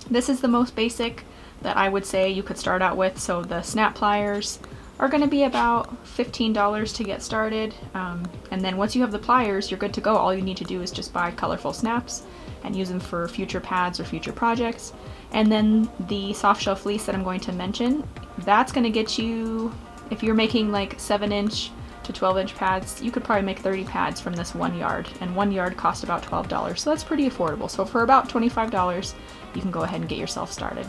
This is the most basic that I would say you could start out with. So the snap pliers are going to be about $15 to get started. And then once you have the pliers, you're good to go. All you need to do is just buy colorful snaps and use them for future pads or future projects. And then the Softshell fleece that I'm going to mention, that's going to get you, if you're making like 7-inch to 12-inch pads, you could probably make 30 pads from this 1 yard, and 1 yard costs about $12, so that's pretty affordable. So for about $25, you can go ahead and get yourself started.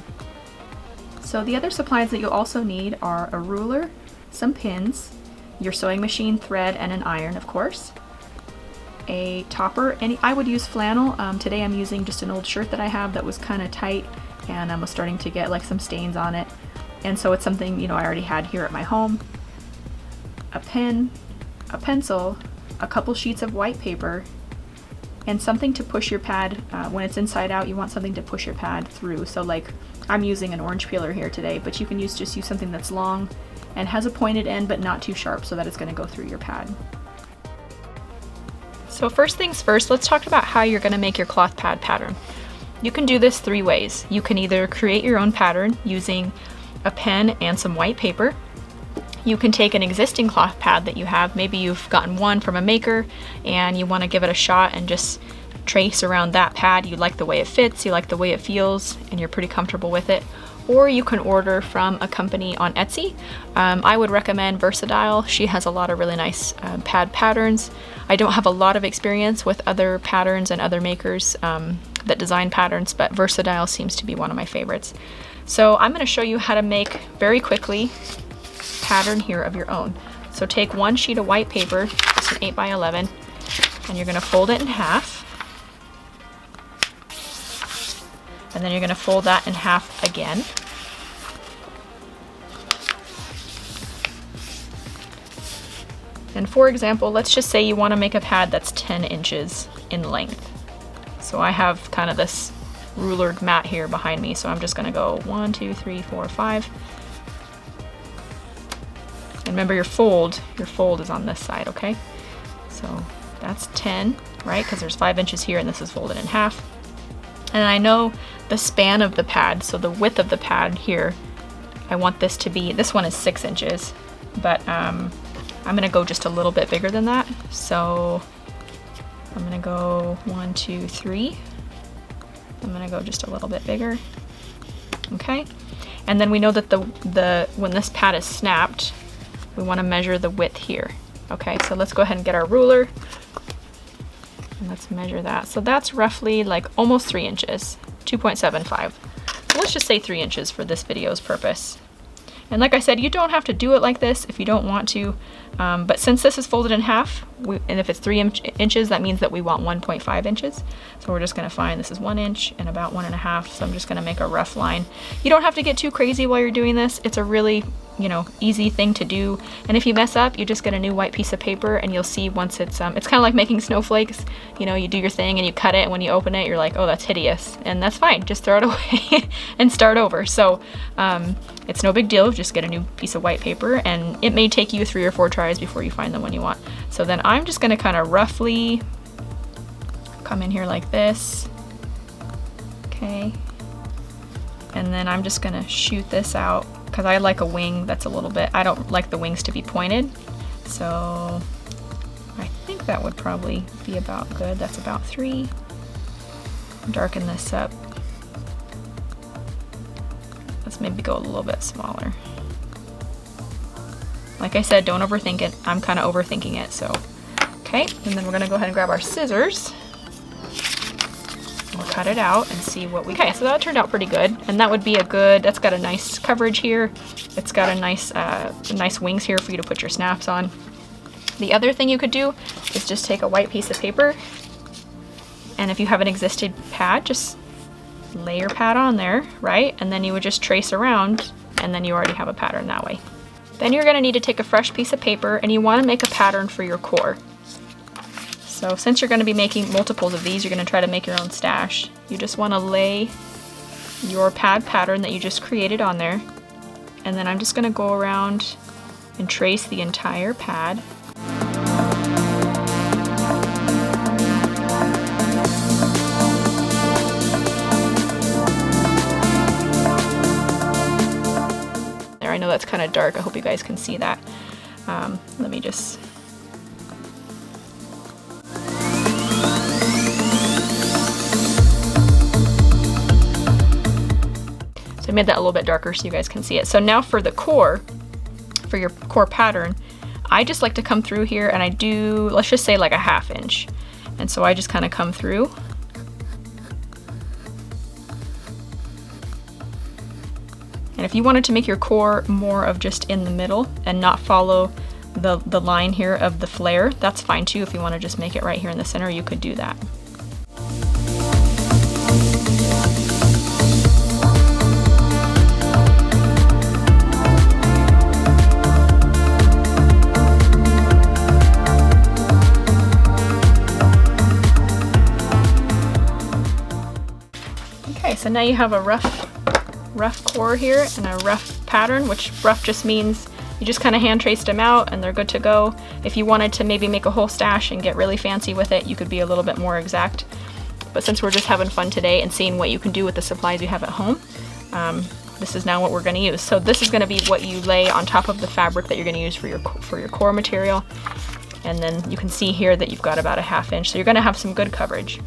So the other supplies that you'll also need are a ruler, some pins, your sewing machine thread, and an iron, of course, a topper, and I would use flannel. Today I'm using just an old shirt that I have that was kind of tight, and I was starting to get like some stains on it, and so it's something, you know, I already had here at my home. A pen, a pencil, a couple sheets of white paper, and something to push your pad. When it's inside out, you want something to push your pad through. So like I'm using an orange peeler here today, but you can just use something that's long and has a pointed end but not too sharp so that it's going to go through your pad. So first things first, let's talk about how you're going to make your cloth pad pattern. You can do this 3 ways. You can either create your own pattern using a pen and some white paper. You can take an existing cloth pad that you have. Maybe you've gotten one from a maker and you want to give it a shot and just trace around that pad. You like the way it fits, you like the way it feels, and you're pretty comfortable with it. Or you can order from a company on Etsy. I would recommend Versodile. She has a lot of really nice pad patterns. I don't have a lot of experience with other patterns and other makers that design patterns, but Versodile seems to be one of my favorites. So I'm going to show you how to make very quickly pattern here of your own. So take one sheet of white paper, just an 8x11, and you're going to fold it in half. And then you're going to fold that in half again. And for example, let's just say you want to make a pad that's 10 inches in length. So I have kind of this rulered mat here behind me, so I'm just going to go 1, 2, 3, 4, 5. And remember your fold is on this side, okay? So that's 10, right? Because there's 5 inches here and this is folded in half. And I know the span of the pad, so the width of the pad here, I want this to be, this one is 6 inches, but I'm gonna go just a little bit bigger than that. So I'm gonna go 1, 2, 3. I'm gonna go just a little bit bigger, okay? And then we know that when this pad is snapped, we want to measure the width here. Okay, so let's go ahead and get our ruler and let's measure that. So that's roughly like almost 3 inches, 2.75. So let's just say 3 inches for this video's purpose. And like I said, you don't have to do it like this if you don't want to, but since this is folded in half, and if it's 3 inches, that means that we want 1.5 inches. So we're just gonna find this is 1 inch and about 1.5. So I'm just gonna make a rough line. You don't have to get too crazy while you're doing this. It's a really, you know, easy thing to do. And if you mess up, you just get a new white piece of paper and you'll see once it's kind of like making snowflakes. You know, you do your thing and you cut it, and when you open it, you're like, oh, that's hideous. And that's fine, just throw it away and start over. So it's no big deal, just get a new piece of white paper, and it may take you 3 or 4 tries before you find the one you want. So then I'm just gonna kind of roughly come in here like this, okay? And then I'm just gonna shoot this out because I like a wing that's a little bit, I don't like the wings to be pointed. So I think that would probably be about good. That's about 3. Darken this up. Let's maybe go a little bit smaller. Like I said, don't overthink it. I'm kind of overthinking it, so. Okay, and then we're gonna go ahead and grab our scissors. We'll cut it out and see what we get. Okay, so that turned out pretty good. And that would be a good, that's got a nice coverage here. It's got a nice wings here for you to put your snaps on. The other thing you could do is just take a white piece of paper, and if you have an existing pad, just lay your pad on there, right? And then you would just trace around, and then you already have a pattern that way. Then you're gonna need to take a fresh piece of paper, and you wanna make a pattern for your core. So since you're gonna be making multiples of these, you're gonna try to make your own stash. You just wanna lay your pad pattern that you just created on there, and then I'm just gonna go around and trace the entire pad. it's kind of dark. I hope you guys can see that. Let me just... So I made that a little bit darker so you guys can see it. So now for the core, for your core pattern, I just like to come through here and I do, let's just say like a 1/2 inch. And so I just kind of come through. And if you wanted to make your core more of just in the middle and not follow the line here of the flare, that's fine too. If you want to just make it right here in the center, you could do that. Okay, so now you have a rough core here and a rough pattern, which rough just means you just kind of hand traced them out and they're good to go. If you wanted to maybe make a whole stash and get really fancy with it, you could be a little bit more exact. But since we're just having fun today and seeing what you can do with the supplies you have at home, this is now what we're going to use. So this is going to be what you lay on top of the fabric that you're going to use for your core material. And then you can see here that you've got about a 1/2 inch, so you're going to have some good coverage.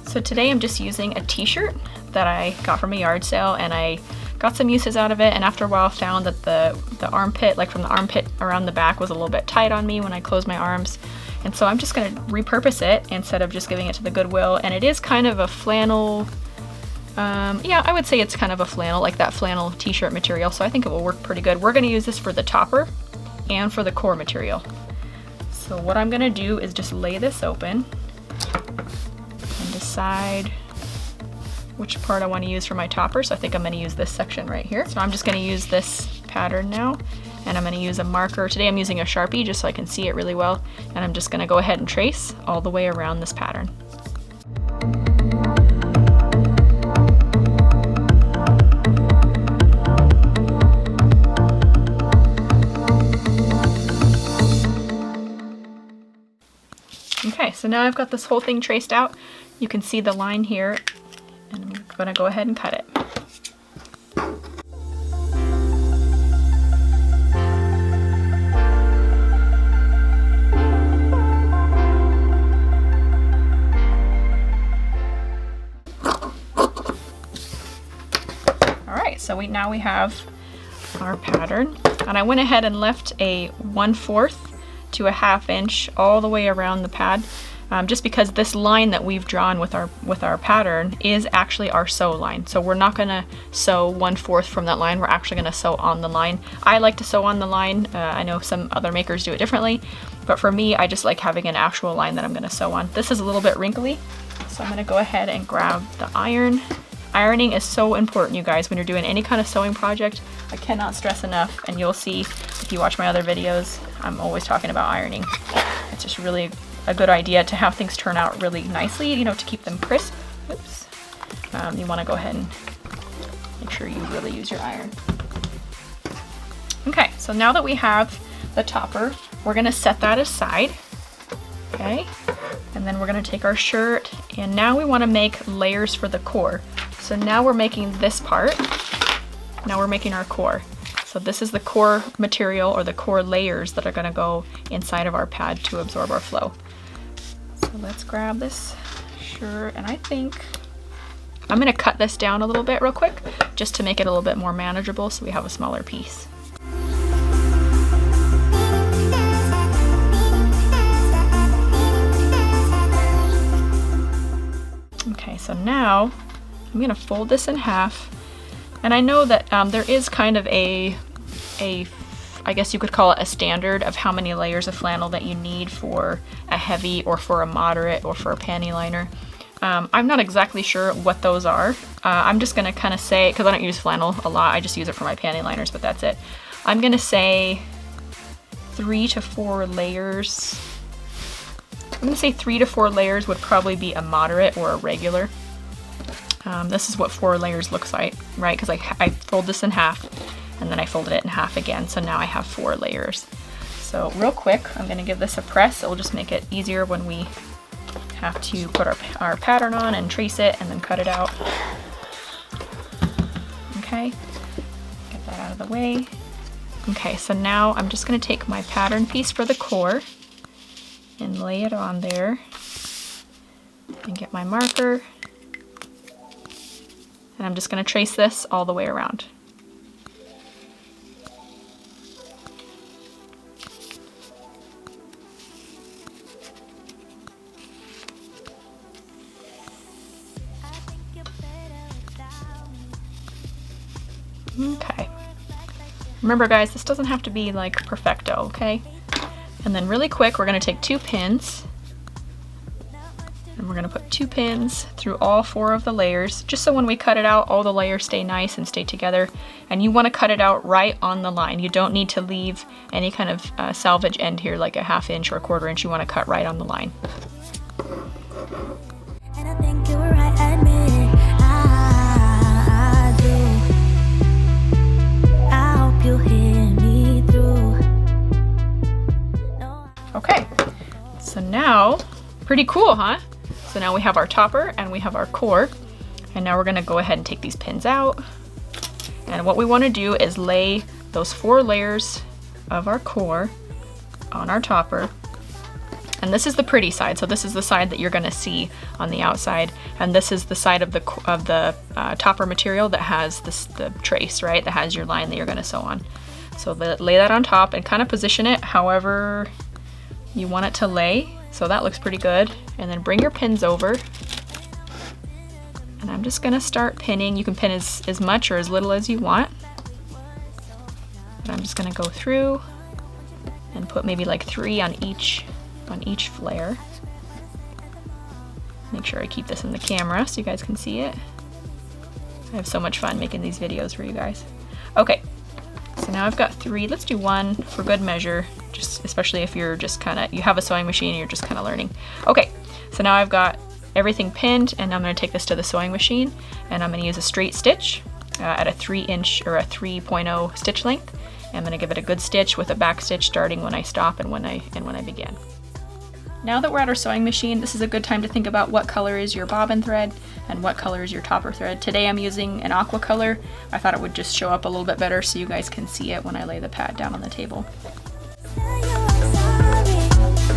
So today I'm just using a t-shirt that I got from a yard sale, and I got some uses out of it, and after a while found that the armpit, like from the armpit around the back, was a little bit tight on me when I closed my arms. And so I'm just gonna repurpose it instead of just giving it to the Goodwill. And it is kind of a flannel, yeah, I would say it's kind of a flannel, like that flannel t-shirt material, so I think it will work pretty good. We're gonna use this for the topper and for the core material. So what I'm gonna do is just lay this open and decide which part I want to use for my topper. So I think I'm going to use this section right here. So I'm just going to use this pattern now, and I'm going to use a marker. Today I'm using a Sharpie just so I can see it really well, and I'm just going to go ahead and trace all the way around this pattern. Okay, so now I've got this whole thing traced out. You can see the line here, and I'm going to go ahead and cut it. Alright, so now we have our pattern, and I went ahead and left a 1/4 to a 1/2 inch all the way around the pad. Just because this line that we've drawn with our pattern is actually our sew line. So we're not gonna sew 1/4 from that line, we're actually gonna sew on the line. I like to sew on the line. I know some other makers do it differently, but for me, I just like having an actual line that I'm gonna sew on. This is a little bit wrinkly, so I'm gonna go ahead and grab the iron. Ironing is so important, you guys, when you're doing any kind of sewing project. I cannot stress enough, and you'll see if you watch my other videos, I'm always talking about ironing. It's just really a good idea to have things turn out really nicely, you know, to keep them crisp. Oops. You want to go ahead and make sure you really use your iron. Okay, so now that we have the topper, we're going to set that aside. Okay, and then we're going to take our shirt, and now we want to make layers for the core. So now we're making this part. Now we're making our core. So this is the core material, or the core layers that are going to go inside of our pad to absorb our flow. So let's grab this shirt, and I think I'm going to cut this down a little bit real quick just to make it a little bit more manageable so we have a smaller piece. Okay, so now I'm going to fold this in half, and I know that there is kind of a I guess you could call it a standard of how many layers of flannel that you need for a heavy or for a moderate or for a panty liner. I'm not exactly sure what those are. I'm just gonna kind of say, because I don't use flannel a lot, I just use it for my panty liners, but that's it. I'm gonna say 3 to 4 layers. I'm gonna say 3 to 4 layers would probably be a moderate or a regular. This is what 4 layers looks like, right? Because I fold this in half, and then I folded it in half again, so now I have 4 layers. So real quick, I'm gonna give this a press. It will just make it easier when we have to put our pattern on and trace it and then cut it out. Okay, get that out of the way. Okay, so now I'm just gonna take my pattern piece for the core and lay it on there and get my marker. And I'm just gonna trace this all the way around. Okay. Remember guys, this doesn't have to be like perfecto, okay? And then really quick, we're gonna take 2 pins and we're gonna put 2 pins through all 4 of the layers, just so when we cut it out, all the layers stay nice and stay together. And you wanna cut it out right on the line. You don't need to leave any kind of salvage end here, like a 1/2 inch or a 1/4 inch. You wanna cut right on the line. And I think you were right, admit it. I do. I hope you hear me through. No, Okay, so now, pretty cool, huh? So now we have our topper and we have our core. And now we're gonna go ahead and take these pins out. And what we wanna do is lay those 4 layers of our core on our topper. And this is the pretty side. So this is the side that you're gonna see on the outside. And this is the side of the topper material that has the trace, right? That has your line that you're gonna sew on. So lay that on top and kind of position it however you want it to lay. So that looks pretty good. And then bring your pins over. And I'm just gonna start pinning. You can pin as much or as little as you want. But I'm just gonna go through and put maybe like 3 on each flare. Make sure I keep this in the camera so you guys can see it. I have so much fun making these videos for you guys. Okay, so now I've got 3. Let's do 1 for good measure, just especially if you're just you have a sewing machine and you're just kind of learning. Okay, so now I've got everything pinned and I'm going to take this to the sewing machine and I'm going to use a straight stitch at a 3-inch or a 3.0 stitch length. And I'm going to give it a good stitch with a back stitch starting when I stop and when I begin. Now that we're at our sewing machine, this is a good time to think about what color is your bobbin thread and what color is your topper thread. Today I'm using an aqua color. I thought it would just show up a little bit better so you guys can see it when I lay the pad down on the table. tell you I'm sorry.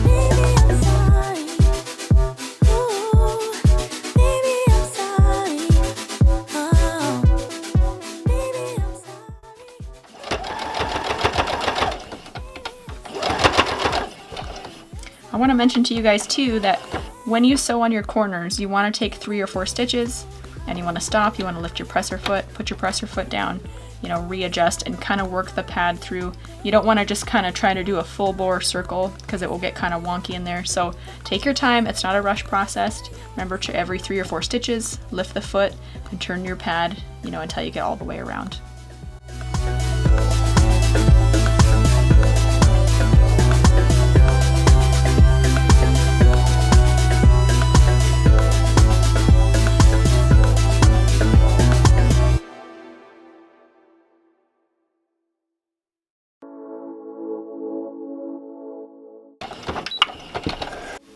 Baby, I'm sorry. Ooh, baby, I'm sorry. Oh, baby, I'm sorry. I want to mention to you guys too that when you sew on your corners, you want to take 3 or 4 stitches and you want to stop, you want to lift your presser foot, put your presser foot down, you know, readjust and kind of work the pad through. You don't want to just kind of try to do a full bore circle because it will get kind of wonky in there. So take your time, it's not a rush process. Remember to every 3 or 4 stitches, lift the foot and turn your pad, you know, until you get all the way around.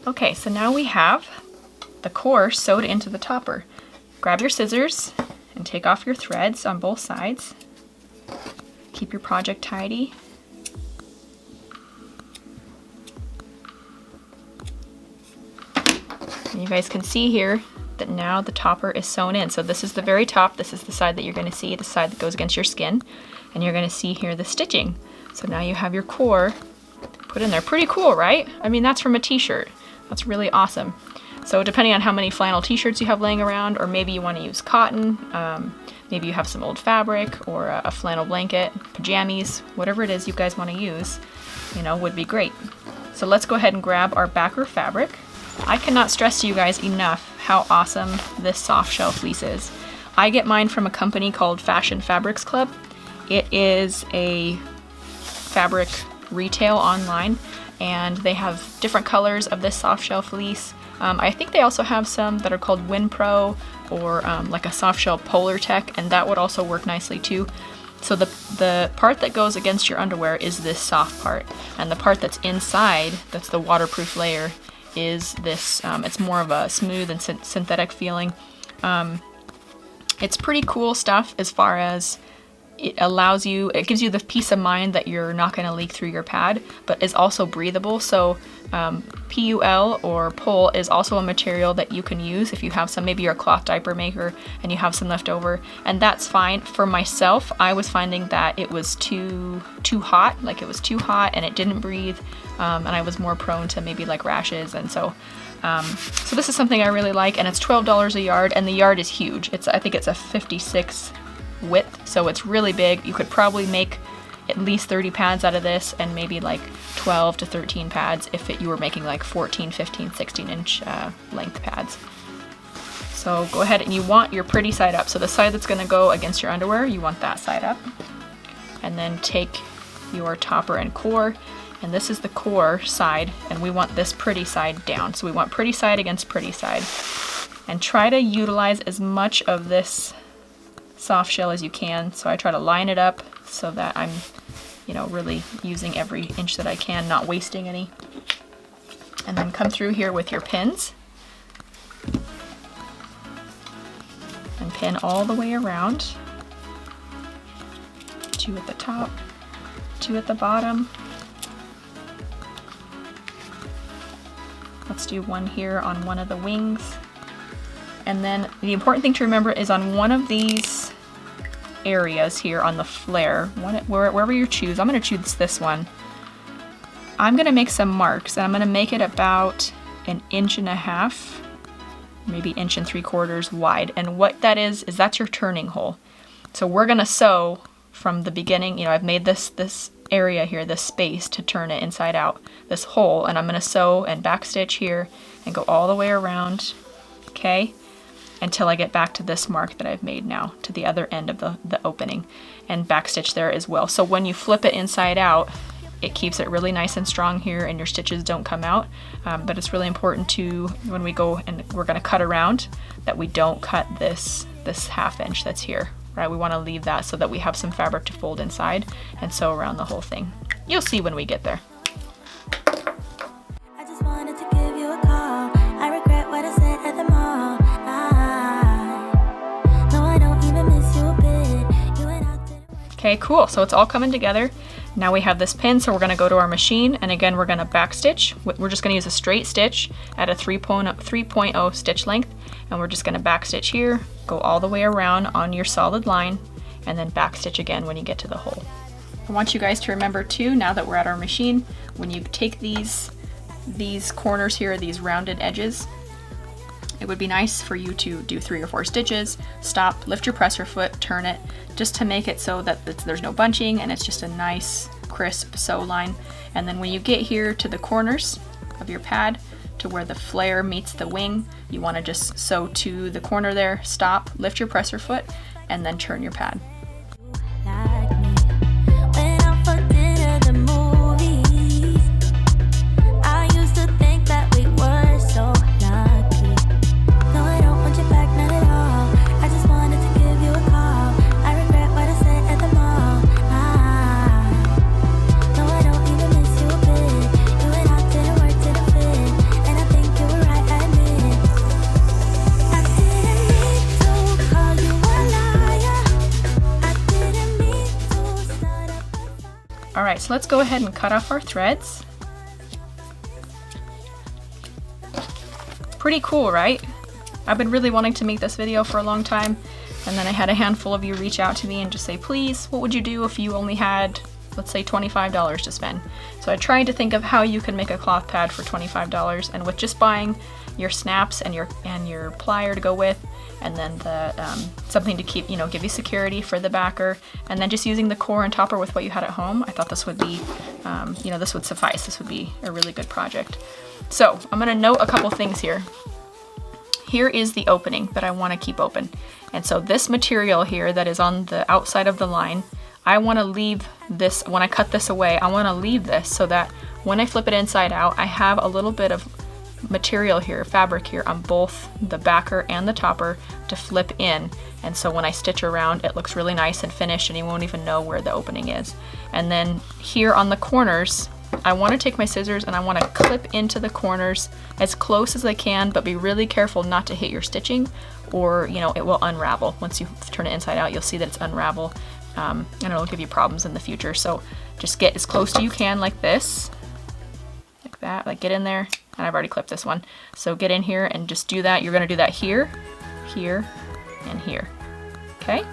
Okay, so now we have the core sewed into the topper. Grab your scissors and take off your threads on both sides. Keep your project tidy. And you guys can see here that now the topper is sewn in. So this is the very top, this is the side that you're going to see, the side that goes against your skin. And you're going to see here the stitching. So now you have your core put in there. Pretty cool, right? I mean, that's from a t-shirt. That's really awesome. So depending on how many flannel t-shirts you have laying around, or maybe you want to use cotton, maybe you have some old fabric or a flannel blanket, pajamas, whatever it is you guys want to use, you know, would be great. So let's go ahead and grab our backer fabric. I cannot stress to you guys enough how awesome this soft shell fleece is. I get mine from a company called Fashion Fabrics Club. It is a fabric retail online, and they have different colors of this soft shell fleece. I think they also have some that are called WinPro or like a soft shell Polar Tech, and that would also work nicely too. So the part that goes against your underwear is this soft part, and the part that's inside, that's the waterproof layer, is this, it's more of a smooth and synthetic feeling. It's pretty cool stuff as far as it allows you, it gives you the peace of mind that you're not going to leak through your pad, but is also breathable. So PUL or PUL is also a material that you can use if you have some, maybe you're a cloth diaper maker and you have some left over, and that's fine. For myself, I was finding that it was too hot, like it was too hot and it didn't breathe, and I was more prone to maybe like rashes. And so so this is something I really like, and it's $12 a yard, and the yard is huge. I think it's a 56 width, so it's really big. You could probably make at least 30 pads out of this, and maybe like 12 to 13 pads if you were making like 14, 15, 16 inch length pads. So go ahead, and you want your pretty side up. So the side that's gonna go against your underwear, you want that side up. And then take your topper and core, and this is the core side, and we want this pretty side down. So we want pretty side against pretty side. And try to utilize as much of this soft shell as you can. So I try to line it up so that I'm, you know, really using every inch that I can, not wasting any. And then come through here with your pins and pin all the way around. 2 at the top, 2 at the bottom. Let's do 1 here on one of the wings. And then the important thing to remember is on one of these areas here on the flare, wherever you choose, I'm going to choose this one. I'm going to make some marks, and I'm going to make it about 1.5 inches, maybe 1.75 inches wide. And what that is that's your turning hole. So we're going to sew from the beginning. You know, I've made this area here, this space to turn it inside out, this hole, and I'm going to sew and backstitch here and go all the way around, okay, until I get back to this mark that I've made now, to the other end of the opening, and backstitch there as well. So when you flip it inside out, it keeps it really nice and strong here, and your stitches don't come out. But it's really important to, when we go and we're going to cut around, that we don't cut this 1/2 inch that's here, right? We want to leave that so that we have some fabric to fold inside and sew around the whole thing. You'll see when we get there. I just wanted to give you a call. I regret what I said at the mall. No, I don't even miss you a bit. You and I didn't. Okay, cool. So it's all coming together. Now we have this pin, so we're going to go to our machine, and again we're going to backstitch. We're just going to use a straight stitch at a 3.0 stitch length, and we're just going to backstitch here, go all the way around on your solid line, and then backstitch again when you get to the hole. I want you guys to remember too, now that we're at our machine, when you take these corners here, these rounded edges, it would be nice for you to do 3 or 4 stitches, stop, lift your presser foot, turn it, just to make it so that there's no bunching and it's just a nice crisp sew line. And then when you get here to the corners of your pad, to where the flare meets the wing, you want to just sew to the corner there, stop, lift your presser foot, and then turn your pad. Like me. When I'm fucked into the movies, I used to think that we were so lucky. No, I don't want you back, not at all. I just wanted to give you a call. I regret what I said at the mall. No, I don't even miss you a bit. You and I didn't work, didn't fit, and I think you were right, I admit. I didn't mean to call you a liar. I didn't mean to start up a fight. All right, so let's go ahead and cut off our threads. Pretty cool, right? I've been really wanting to make this video for a long time, and then I had a handful of you reach out to me and just say, please, what would you do if you only had, let's say, $25 to spend? So I tried to think of how you can make a cloth pad for $25, and with just buying your snaps and your plier to go with, and then the something to keep, give you security for the backer, and then just using the core and topper with what you had at home, I thought this would be, this would suffice. This would be a really good project. So I'm gonna note a couple things here. Here is the opening that I want to keep open. And so this material here that is on the outside of the line, I want to leave this, when I cut this away, I want to leave this so that when I flip it inside out, I have a little bit of material here, fabric here on both the backer and the topper to flip in. And so when I stitch around, it looks really nice and finished, and you won't even know where the opening is. And then here on the corners, I want to take my scissors and I want to clip into the corners as close as I can, but be really careful not to hit your stitching, or it will unravel. Once you turn it inside out, you'll see that it's and it'll give you problems in the future. So just get as close to you can like this, like that, like get in there, and I've already clipped this one. So get in here and just do that. You're gonna do that here, here, and here, okay?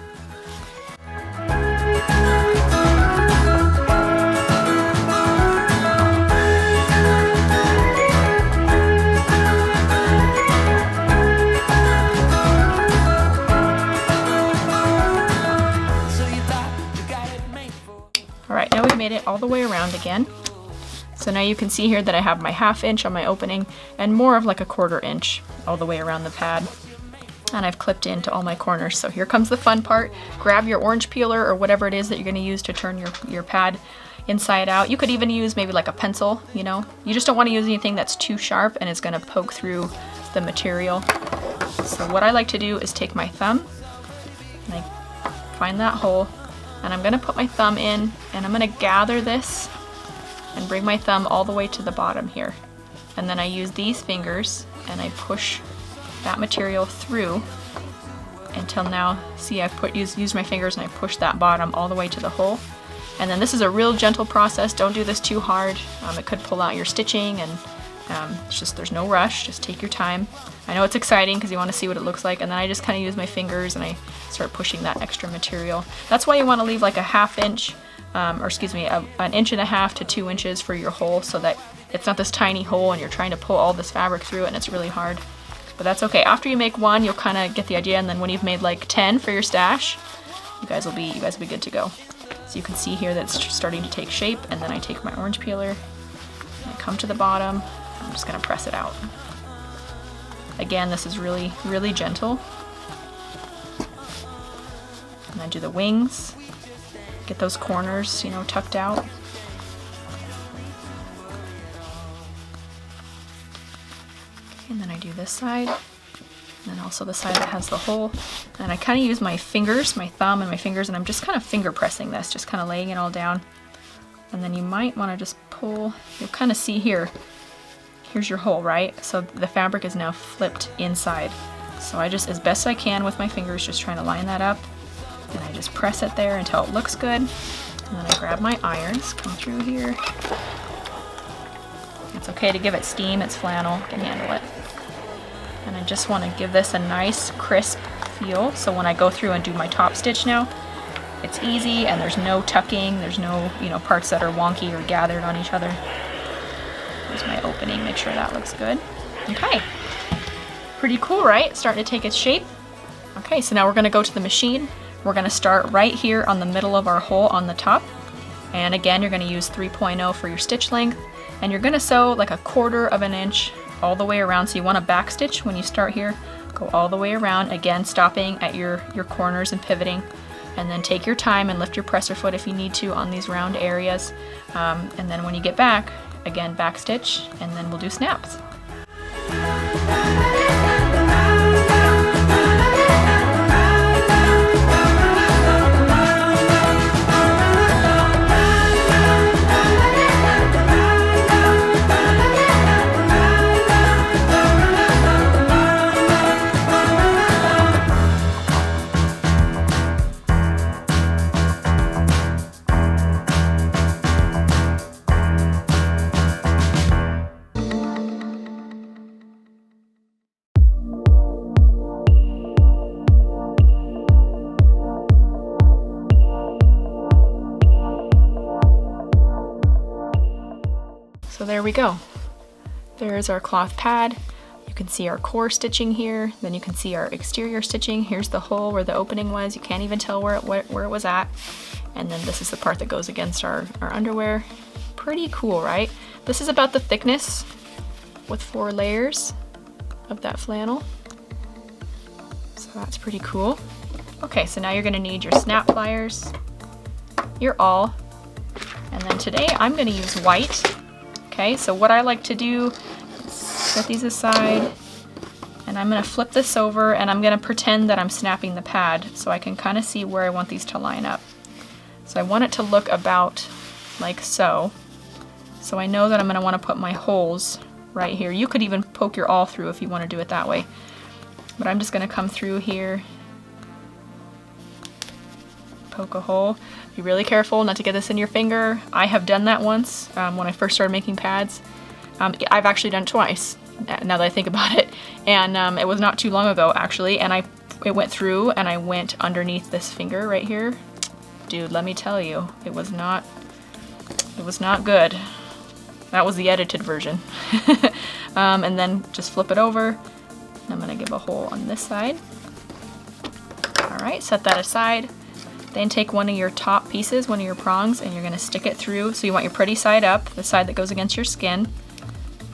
All right, now we've made it all the way around again. So now you can see here that I have my 1/2 inch on my opening and more of like a 1/4 inch all the way around the pad. And I've clipped into all my corners. So here comes the fun part. Grab your orange peeler or whatever it is that you're gonna use to turn your pad inside out. You could even use maybe like a pencil, you know. You just don't wanna use anything that's too sharp and is gonna poke through the material. So what I like to do is take my thumb and I find that hole, and I'm gonna put my thumb in and I'm gonna gather this and bring my thumb all the way to the bottom here. And then I use these fingers and I push that material through until now, see I've used my fingers and I push that bottom all the way to the hole. And then this is a real gentle process. Don't do this too hard. It could pull out your stitching, and it's just, there's no rush, just take your time. I know it's exciting because you want to see what it looks like, and then I just kind of use my fingers and I start pushing that extra material. That's why you want to leave like a 1/2 inch, or excuse me, an 1.5 inches to 2 inches for your hole, so that it's not this tiny hole and you're trying to pull all this fabric through it and it's really hard. But that's okay. After you make one, you'll kind of get the idea, and then when you've made like 10 for your stash, you guys will be good to go. So you can see here that it's starting to take shape, and then I take my orange peeler and I come to the bottom. I'm just gonna press it out. Again, this is really, really gentle. And I do the wings, get those corners, you know, tucked out. And then I do this side, and then also the side that has the hole. And I kind of use my fingers, my thumb and my fingers, and I'm just kind of finger pressing this, just kind of laying it all down. And then you might want to just pull, you'll kind of see here, here's your hole, right? So the fabric is now flipped inside. So I just, as best I can with my fingers, just trying to line that up. And I just press it there until it looks good. And then I grab my irons, come through here. It's okay to give it steam, it's flannel, can handle it. And I just want to give this a nice crisp feel, so when I go through and do my top stitch now, it's easy and there's no tucking, there's no, you know, parts that are wonky or gathered on each other. Here's my opening, make sure that looks good. Okay, pretty cool, right? Starting to take its shape. Okay, so now we're going to go to the machine. We're going to start right here on the middle of our hole on the top. And again, you're going to use 3.0 for your stitch length. And you're going to sew like 1/4 inch all the way around. So you want to back stitch when you start here. Go all the way around, again stopping at your corners and pivoting. And then take your time and lift your presser foot if you need to on these round areas. And then when you get back, again back stitch, and then we'll do snaps. So there we go. There's our cloth pad. You can see our core stitching here. Then you can see our exterior stitching. Here's the hole where the opening was. You can't even tell where it was at. And then this is the part that goes against our underwear. Pretty cool, right? This is about the thickness with 4 layers of that flannel. So that's pretty cool. Okay, so now you're gonna need your snap pliers, your awl, and then today I'm gonna use white. Okay, so what I like to do is set these aside, and I'm gonna flip this over, and I'm gonna pretend that I'm snapping the pad so I can kind of see where I want these to line up. So I want it to look about like so. So I know that I'm gonna wanna put my holes right here. You could even poke your awl through if you wanna do it that way. But I'm just gonna come through here, poke a hole. Be really careful not to get this in your finger. I have done that once when I first started making pads. I've actually done it twice, now that I think about it. And it was not too long ago, actually, and it went through and I went underneath this finger right here. Dude, let me tell you, it was not good. That was the edited version. And then just flip it over. I'm gonna give a hole on this side. All right, set that aside. Then take one of your top pieces, one of your prongs, and you're gonna stick it through. So you want your pretty side up, the side that goes against your skin.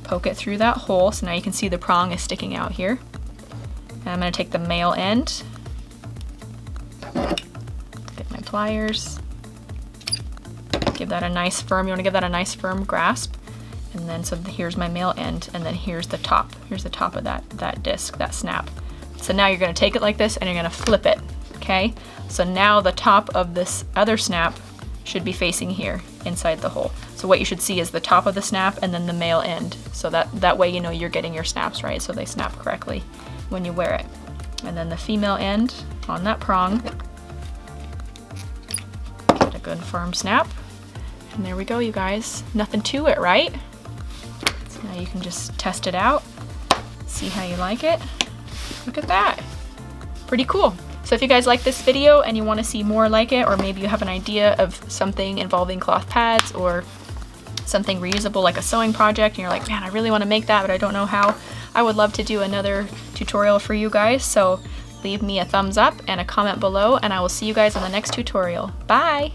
Poke it through that hole, so now you can see the prong is sticking out here. And I'm gonna take the male end, get my pliers, give that a nice firm, you wanna give that a nice firm grasp. And then, so here's my male end, and then here's the top of that disc, that snap. So now you're gonna take it like this and you're gonna flip it, okay? So now the top of this other snap should be facing here, inside the hole. So what you should see is the top of the snap and then the male end. So that way you know you're getting your snaps right, so they snap correctly when you wear it. And then the female end on that prong. Get a good firm snap. And there we go, you guys. Nothing to it, right? So now you can just test it out, see how you like it. Look at that. Pretty cool. So if you guys like this video and you want to see more like it, or maybe you have an idea of something involving cloth pads or something reusable like a sewing project and you're like, man, I really want to make that, but I don't know how, I would love to do another tutorial for you guys. So leave me a thumbs up and a comment below, and I will see you guys in the next tutorial. Bye!